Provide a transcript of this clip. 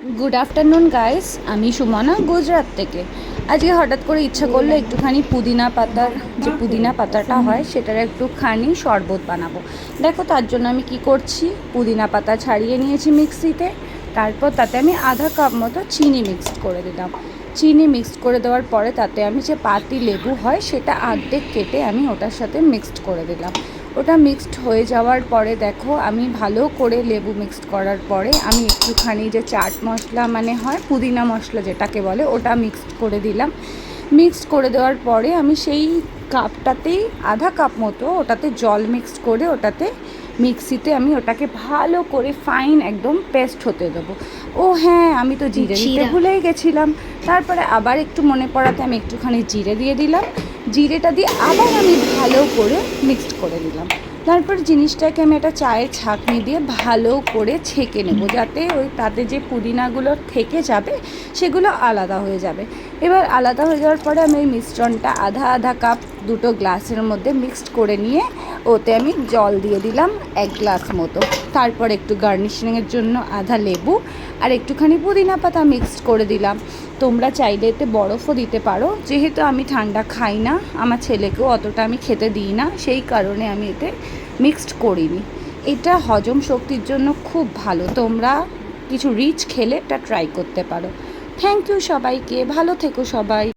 Good afternoon guys, আমি সুমনা গুজরাট থেকে। আজকে হঠাৎ করে ইচ্ছা করলো একটুখানি পুদিনা পাতার যে পুদিনা পাতাটা হয় সেটার একটুখানি শরবত বানাবো। দেখো তার জন্য আমি কি করছি, পুদিনা পাতা ছাড়িয়ে নিয়েছি মিক্সিতে, তারপর তাতে আমি আধা কাপ মতো চিনি মিক্সড করে দিলাম। চিনি মিক্সড করে দেওয়ার পরে তাতে আমি যে পাতি লেবু হয় সেটা অর্ধেক কেটে আমি ওটার সাথে মিক্সড করে দিলাম। ওটা মিক্সড হয়ে যাওয়ার পরে দেখো আমি ভালো করে লেবু মিক্সড করার পরে আমি একটুখানি যে চাট মশলা মানে হয় পুদিনা মশলা যেটাকে বলে ওটা মিক্সড করে দিলাম। মিক্সড করে দেওয়ার পরে আমি সেই কাপটাতেই আধা কাপ মতো ওটাতে জল মিক্সড করে ওটাতে মিক্সিতে আমি ওটাকে ভালো করে ফাইন একদম পেস্ট হতে দেবো। ও হ্যাঁ, আমি তো জিরে দিতে ভুলেই গেছিলাম। তারপরে আবার একটু মনে পড়াতে আমি একটুখানি জিরে দিয়ে দিলাম। জিরেটা দিয়ে আবার আমি ভালো করে মিক্সড করে দিলাম। তারপর জিনিসটাকে আমি একটা চায়ের ছাঁকনি দিয়ে ভালো করে ছেঁকে নেব, যাতে ওই তাতে যে পুদিনাগুলো থেকে যাবে সেগুলো আলাদা হয়ে যাবে। এবার আলাদা হয়ে যাওয়ার পরে আমি ওই মিশ্রণটা আধা আধা কাপ দুটো গ্লাসের মধ্যে মিক্সড করে নিয়ে ওতে আমি জল দিয়ে দিলাম 1 গ্লাস মতো। তারপর একটু গার্নিশিংয়ের জন্য আধা লেবু আর একটুখানি পুদিনা পাতা মিক্সড করে দিলাম। তোমরা চাইলে এতে বরফও দিতে পারো, যেহেতু আমি ঠান্ডা খাই না, আমার ছেলেকেও অতটা আমি খেতে দিই না, সেই কারণে আমি এতে মিক্সড করিনি। এটা হজম শক্তির জন্য খুব ভালো, তোমরা কিছু রিচ খেলে এটা ট্রাই করতে পারো। থ্যাংক ইউ সবাইকে, ভালো থেকো সবাই।